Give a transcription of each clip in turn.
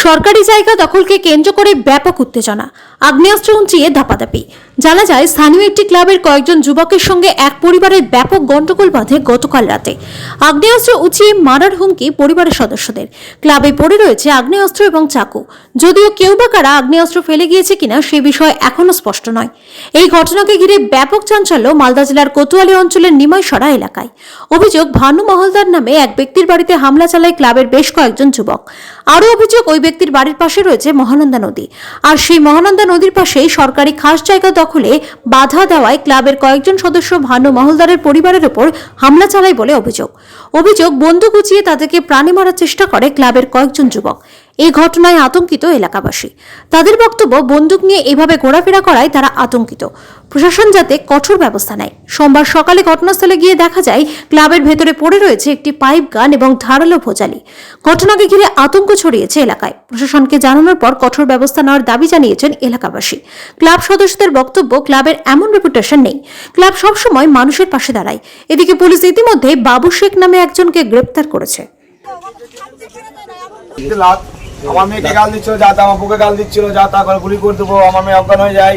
সরকারি জায়গা দখলকে কেন্দ্র করে ব্যাপক উত্তেজনা, আগ্নেয়াস্ত্র উঁচিয়ে ধাপাধাপি। জানা যায়, স্থানীয় একটি ক্লাবের কয়েকজন যুবকের সঙ্গে এক পরিবারের ব্যাপক গন্ডগোল বাঁধে গতকাল রাতে। আগ্নেয়াস্ত্র উঁচিয়ে মারার হুমকি পরিবারের সদস্যদের। ক্লাবে পড়ে রয়েছে আগ্নেয়াস্ত্র এবং চাকু। যদিও কেউ বা কারা আগ্নেয়াস্ত্র ফেলে গিয়েছে কিনা সে বিষয়ে এখনো স্পষ্ট নয়। এই ঘটনাকে ঘিরে ব্যাপক চাঞ্চল্য মালদা জেলার কোতোয়ালি অঞ্চলের নিমাইসরা এলাকায়। অভিযোগ, ভানু মহলদার নামে এক ব্যক্তির বাড়িতে হামলা চালায় ক্লাবের বেশ কয়েকজন যুবক। আরও অভিযোগ, ওই ব্যক্তির বাড়ির পাশে রয়েছে মহানন্দা নদী, আর সেই মহানন্দা নদীর পাশেই সরকারি খাস জায়গা দখলে বাধা দেওয়ায় ক্লাবের কয়েকজন সদস্য ভানু মহলদারের পরিবারের উপর হামলা চালায় বলে অভিযোগ বন্দুক উঁচিয়ে তাদেরকে প্রাণে মারার চেষ্টা করে ক্লাবের কয়েকজন যুবক। এই ঘটনায় আতঙ্কিত এলাকাবাসী। তাদের বক্তব্য, বন্দুক নিয়ে এভাবে ঘোরাফেরা করায় তারা আতঙ্কিত। প্রশাসন যাতে কঠোর ব্যবস্থা নেয়। সোমবার সকালে ঘটনাস্থলে গিয়ে দেখা যায় ক্লাবের ভেতরে পড়ে রয়েছে একটি পাইপ গান এবং ধারালো ভোজালি। ঘটনাকে ঘিরে আতঙ্ক ছড়িয়েছে এলাকায়। প্রশাসনকে জানানোর পর কঠোর ব্যবস্থা নেওয়ার দাবি জানিয়েছেন এলাকাবাসী। ক্লাব সদস্যদের বক্তব্য, ক্লাবের এমন রেপুটেশন নেই। ক্লাব সবসময় মানুষের পাশে দাঁড়ায়। এদিকে পুলিশ ইতিমধ্যে বাবু শেখ নামে একজনকে গ্রেপ্তার করেছে। আমার মেয়েকে গাল দিচ্ছিল, যা তা আমার বুকে গাল দিচ্ছিল, যা তা করে গুলি করে দেবো, আমার মেয়ে অজ্ঞান হয়ে যায়।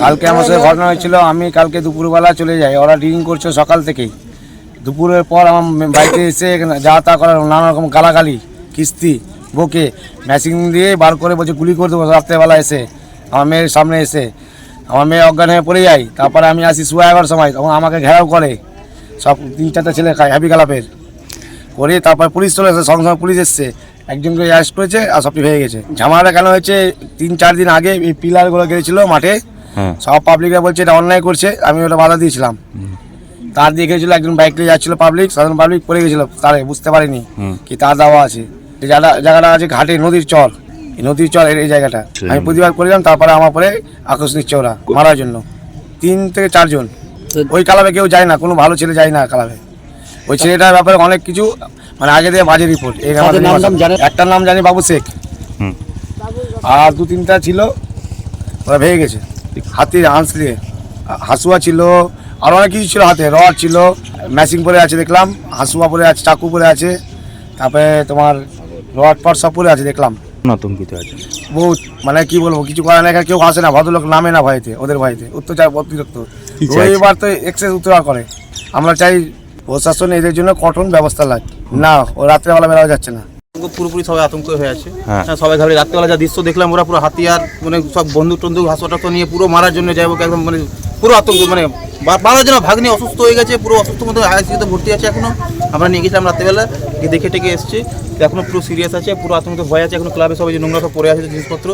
কালকে আমার সাথে ঘটনা হয়েছিল। আমি কালকে দুপুরবেলা চলে যাই, ওরা ড্রিঙ্ক করছে সকাল থেকেই। দুপুরের পর আমার বাড়িতে এসে যা তা করার নানা রকম গালাগালি, কিস্তি বকে ম্যাচিং দিয়ে বার করে বলছে গুলি করে দেবো। রাত্রেবেলা এসে আমার মেয়ের সামনে এসে আমার মেয়ে অজ্ঞান হয়ে পড়ে যায়। তারপরে আমি আসি 11:30 সময়, তখন আমাকে ঘেরাও করে সব 3-4টা ছেলে হ্যাপি গালাপের করে। তারপর পুলিশ চলে এসে, সঙ্গে সঙ্গে পুলিশ এসছে, একজনকে অ্যারেস্ট করেছে আর সবটি হয়ে গেছে। ঝামেলাটা কেন হয়েছে, 3-4 দিন আগে এই পিলারগুলো গেছিল মাঠে, সব পাবলিকরা বলছে এটা অন্যায় করছে। আমি ওটা বাধা দিয়েছিলাম। তার দিয়ে গেছিলো, একজন বাইক নিয়ে যাচ্ছিল পাবলিক, সাধারণ পাবলিক পড়ে গেছিল, তারে বুঝতে পারিনি কি তার দেওয়া আছে। এই জায়গাটা আছে ঘাটে, নদীর চর, এই নদীর চর এই জায়গাটা আমি প্রতিবাদ করেছিলাম। তারপরে আমার পরে আকর্ষ নিচ্ছে ওরা মারার জন্য, 3 থেকে 4 জন। ওই ক্লাবে কেউ যায় না, কোনো ভালো ছেলে যায় না ক্লাবে। ওই ছেলেটার ব্যাপারে অনেক কিছু মানে আগে দিয়ে বাজে রিপোর্ট। একটার নাম জানি বাবু শেখ, আর 2-3টা ছিল ওরা ভেঙে গেছে। হাতির হাঁসলে হাসুয়া ছিল, আর অনেক কিছু ছিল, হাতে রড ছিল, ম্যাচিং পরে আছে দেখলাম, হাসুয়া পরে আছে, চাকু পরে আছে, তারপরে তোমার রড ফট সব পরে আছে দেখলাম। আতঙ্কিত আছে বহুত, মানে কি বলবো, কিছু করার না, কেউ আসে না, ভদ্রলোক নামে না ভয়তে, ওদের ভয়তে অত্যাচার অতিরিক্ত। রবিবার তো এক্সেস উত্তরা করে। আমরা চাই প্রশাসন এদের জন্য কঠোর ব্যবস্থা লাগে না, ও রাত্রেবেলা বেরোয়া যাচ্ছে না। পুরোপুরি সবাই আতঙ্ক হয়ে আছে। সবাই ঘাবড়ে, রাত্রেবেলা যা দৃশ্য দেখলাম, ওরা পুরো হাতিয়ার মানে সব বন্দুক টন্দুক হাসপাতাল নিয়ে পুরো মারার জন্য যাইব একদম, মানে পুরো আতঙ্ক, মানে বাবার জন্য ভাগ্নি অসুস্থ হয়ে গেছে, পুরো অসুস্থ মতো আইসিইউতে ভর্তি আছে এখনো। আমরা নিয়ে গেছিলাম রাত্রেবেলা, গিয়ে দেখে টেকে এসেছি, এখনো পুরো সিরিয়াস আছে, পুরো আতঙ্ক ভয় আছে। এখন ক্লাবে সবাই যে নোংরা সব পড়ে আছে জিনিসপত্র,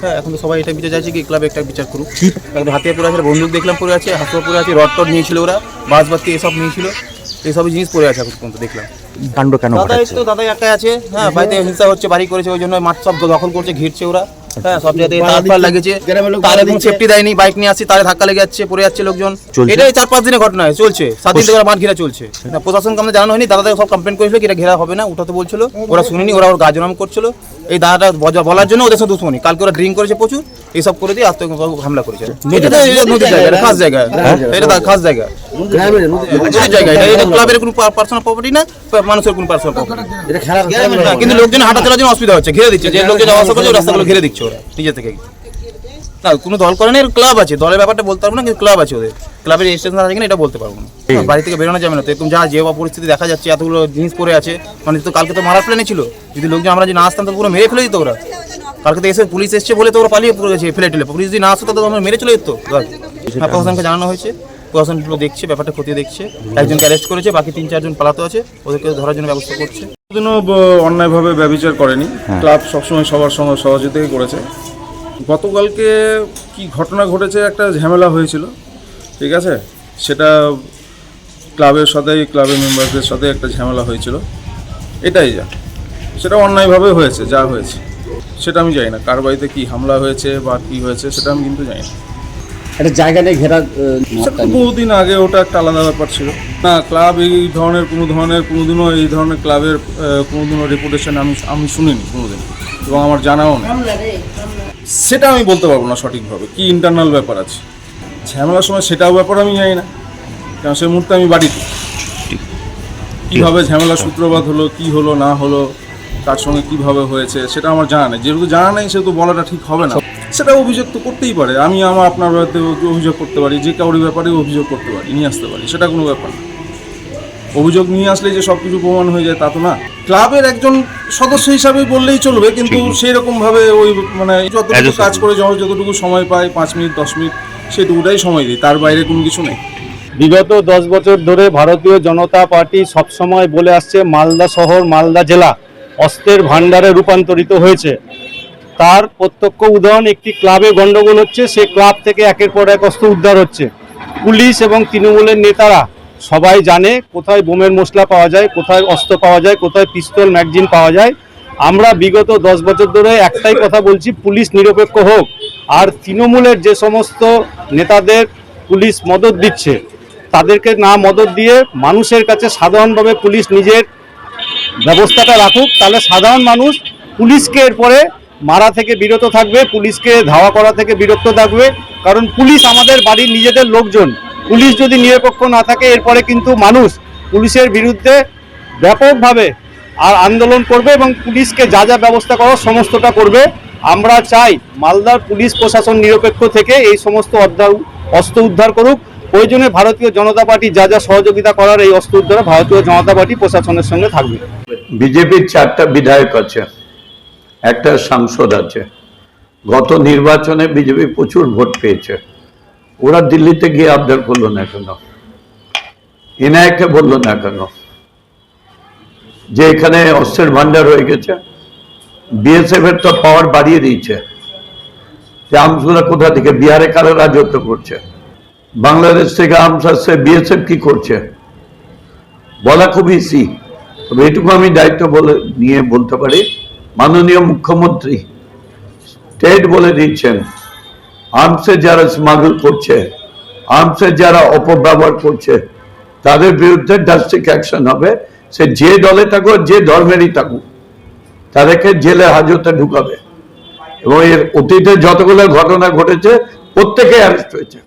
হ্যাঁ, এখন তো সবাই এটা বিচার চাইছে কি ক্লাবে একটা বিচার করুক। একদম হাতিয়ার পড়ে আছে, বন্দুক দেখলাম পড়ে আছে, হাসপাতাল পড়ে আছে, রড টড নিয়েছিল ওরা, বাসবাতি এসব নিয়েছিল, এইসব জিনিস পড়ে আছে এখন পর্যন্ত দেখলাম। কাণ্ড কেন দাদাই একাই আছে, হ্যাঁ, বাড়িতে হিংসা হচ্ছে, বাড়ি করেছে, ওই জন্য মাঠ সব দখল করছে, ঘিরছে ওরা, হ্যাঁ, সব জায়গায় তার লাগিয়েছে, তার এখন সেফটি দেয়নি, বাইক নিয়ে আসছে, তারে ধাক্কা লেগে যাচ্ছে, পড়ে যাচ্ছে লোকজন। এটাই 4-5 দিনের ঘটনা চলছে, 7 দিন ধরে মাঠ ঘেরা চলছে। প্রশাসনকে আমাদের জানানো হয়নি, দাদাদের সব কমপ্লেন করেছিল কি এটা ঘেরা হবে না, উঠাতে বলছিল, ওরা শুনিনি, ওরা ওর গাজনাম করছিল। এই দাদাটা বলার জন্য ওদের সাথে দুশ্মনী, কালকে ওরা ড্রিঙ্ক করেছে প্রচুর, এইসব করে দিয়ে আজকে হামলা করেছে। নদীর জায়গা, খাস জায়গা, এটা খাস জায়গা, ক্লাবের কোনো পার্সোনাল প্রপার্টি না, মানুষের কোনো পার্সোনাল প্রপার্টি। কিন্তু লোকজন হাঁটা চলার জন্য অসুবিধা হচ্ছে, ঘিরে দিচ্ছে, যে লোকজন যাওয়া আসা করছে রাস্তাগুলো ঘিরে দিচ্ছে ওরা নিজে থেকে। না, কোনো দল করে না, ক্লাব আছে, দলের ব্যাপারটা বলতে পারবো না, কিন্তু ক্লাব আছে ওদের, ক্লাবের রেজিস্ট্রেশন আছে কিনা এটা বলতে পারবো না। বাড়ি থেকে বেরোনো যাবে না তো, এরকম যা যে পরিস্থিতি দেখা যাচ্ছে, এতগুলো জিনিস পড়ে আছে, মানে তো কালকে তো মারার প্ল্যানে ছিল, যদি লোকজন আমরা যদি না আসতাম তো পুরো মেরে ফেলে দিত ওরা। কালকে তো এসে পুলিশ এসছে বলে তো ওরা পালিয়ে পড়ে গেছে ফেলে টেলে, পুলিশ যদি না আসতো তো আমরা মেরে চলে যেত। প্রশাসনকে জানানো হয়েছে, প্রশাসন দেখছে ব্যাপারটা, খতিয়ে দেখছে, একজনকে অ্যারেস্ট করেছে, বাকি 3-4 জন পালাতে আছে, ওদেরকে ধরার জন্য ব্যবস্থা করছে। কোনো অন্যায়ভাবে ব্যভিচার করেনি, ক্লাব সবসময় সবার সঙ্গে সহযোগিতাই করেছে। গতকালকে কি ঘটনা ঘটেছে, একটা ঝামেলা হয়েছিল, ঠিক আছে, সেটা ক্লাবের সাথে ক্লাবের মেম্বারদের সাথে একটা ঝামেলা হয়েছিল, এটাই যা। সেটা অন্যায়ভাবে হয়েছে, যা হয়েছে সেটা আমি জানি না। কার বাড়িতে কী হামলা হয়েছে বা কী হয়েছে সেটা আমি কিন্তু জানি না। একটা জায়গা নিয়ে ঘেরা সেটা তো বহুদিন আগে, ওটা একটা আলাদা ব্যাপার ছিল না। ক্লাব এই ধরনের কোনোদিনও এই ধরনের ক্লাবের কোনোদিনও রেপুটেশন আমি শুনিনি কোনোদিন, এবং আমার জানাও নেই। সেটা আমি বলতে পারবো না সঠিকভাবে, কি ইন্টারনাল ব্যাপার আছে ঝামেলার সময়, সেটাও ব্যাপার আমি জানি না, কারণ সেই মুহূর্তে আমি বাড়িতে। কীভাবে ঝামেলার সূত্রপাত হলো, কি হলো না হলো, তার সঙ্গে কিভাবে হয়েছে সেটা আমার জানা নেই। যেহেতু জানা নেই সেহেতু বলাটা ঠিক হবে না। সেটা অভিযোগ তো করতেই পারে, আমি আপনার ব্যাপারে অভিযোগ করতে পারি, যে কারোর ব্যাপারে অভিযোগ করতে পারি, নিয়ে আসতে পারি, সেটা কোনো ব্যাপার না। অভিযোগ নিয়ে আসলে যে সব কিছু প্রমাণ হয়ে যায় তা তো না। ক্লাবের একজন সদস্য হিসাবে বললেই চলবে, কিন্তু সেই রকমভাবে ওই মানে যতটুকু কাজ করে যতটুকু সময় পায় 5 মিনিট 10 মিনিট সেটুকুটাই সময় দিই, তার বাইরে কোনো কিছু নেই। বিগত 10 বছর ধরে ভারতীয় জনতা পার্টি সবসময় বলে আসছে মালদা শহর, মালদা জেলা অস্ত্রের ভাণ্ডারে রূপান্তরিত হয়েছে। তার প্রত্যক্ষ উদাহরণ একটি ক্লাবে গন্ডগোল হচ্ছে, সেই ক্লাব থেকে একের পর এক অস্ত্র উদ্ধার হচ্ছে। পুলিশ এবং তৃণমূলের নেতারা সবাই জানে কোথায় বোমের মশলা পাওয়া যায়, কোথায় অস্ত্র পাওয়া যায়, কোথায় পিস্তল ম্যাগজিন পাওয়া যায়। আমরা বিগত 10 বছর ধরে একটাই কথা বলছি, পুলিশ নিরপেক্ষ হোক। আর তৃণমূলের যে সমস্ত নেতাদের পুলিশ মদত দিচ্ছে, তাদেরকে না মদত দিয়ে মানুষের কাছে সাধারণভাবে পুলিশ নিজের ব্যবস্থাটা রাখুক, তাহলে সাধারণ মানুষ পুলিশকে এরপরে মারা থেকে বিরত থাকবে, পুলিশকে ধাওয়া করা থেকে বিরত থাকবে। কারণ পুলিশ আমাদের বাড়ির নিজেদের লোকজন। পুলিশ যদি নিরপেক্ষ না থাকে, এরপরে কিন্তু মানুষ পুলিশের বিরুদ্ধে ব্যাপকভাবে আর আন্দোলন করবে এবং পুলিশকে যা যা ব্যবস্থা করার সমস্তটা করবে। আমরা চাই মালদার পুলিশ প্রশাসন নিরপেক্ষ থেকে এই সমস্ত অস্ত্র উদ্ধার করুক। প্রয়োজনে ভারতীয় জনতা পার্টি যা যা সহযোগিতা করার এই অস্ত্র উদ্ধারে ভারতীয় জনতা পার্টি প্রশাসনের সঙ্গে থাকবে। বিজেপির 4টা বিধায়ক আছে, একটা সাংসদ আছে। গত নির্বাচনে বিজেপি প্রচুর ভোট পেয়েছে, ওরা দিল্লিতে গিয়ে আবদার করলো না কেন? এনআইকে বললো না কেন যে এখানে অস্ত্রের ভান্ডার হয়ে গেছে? বিএসএফ এর তো পাওয়ার বাড়িয়ে দিয়েছে। আর্মসগুলো কোথা থেকে? বিহারে কারো রাজত্ব করছে? বাংলাদেশ থেকে আর্মস আসছে, বিএসএফ কি করছে? বলা খুব ইজি। তবে এটুকু আমি দায়িত্ব নিয়ে বলতে পারি, মাননীয় মুখ্যমন্ত্রী স্টেট বলে দিচ্ছেন, আর্মসে যারা স্মাগল করছে, আর্মসের যারা অপব্যবহার করছে, তাদের বিরুদ্ধে ড্রাস্টিক অ্যাকশন হবে। সে যে দলে থাকুক, যে ধর্মেরই থাকুক, তাদেরকে জেলে হাজতে ঢুকাবে। এবং এর অতীতে যতগুলো ঘটনা ঘটেছে প্রত্যেকে অ্যারেস্ট হয়েছে।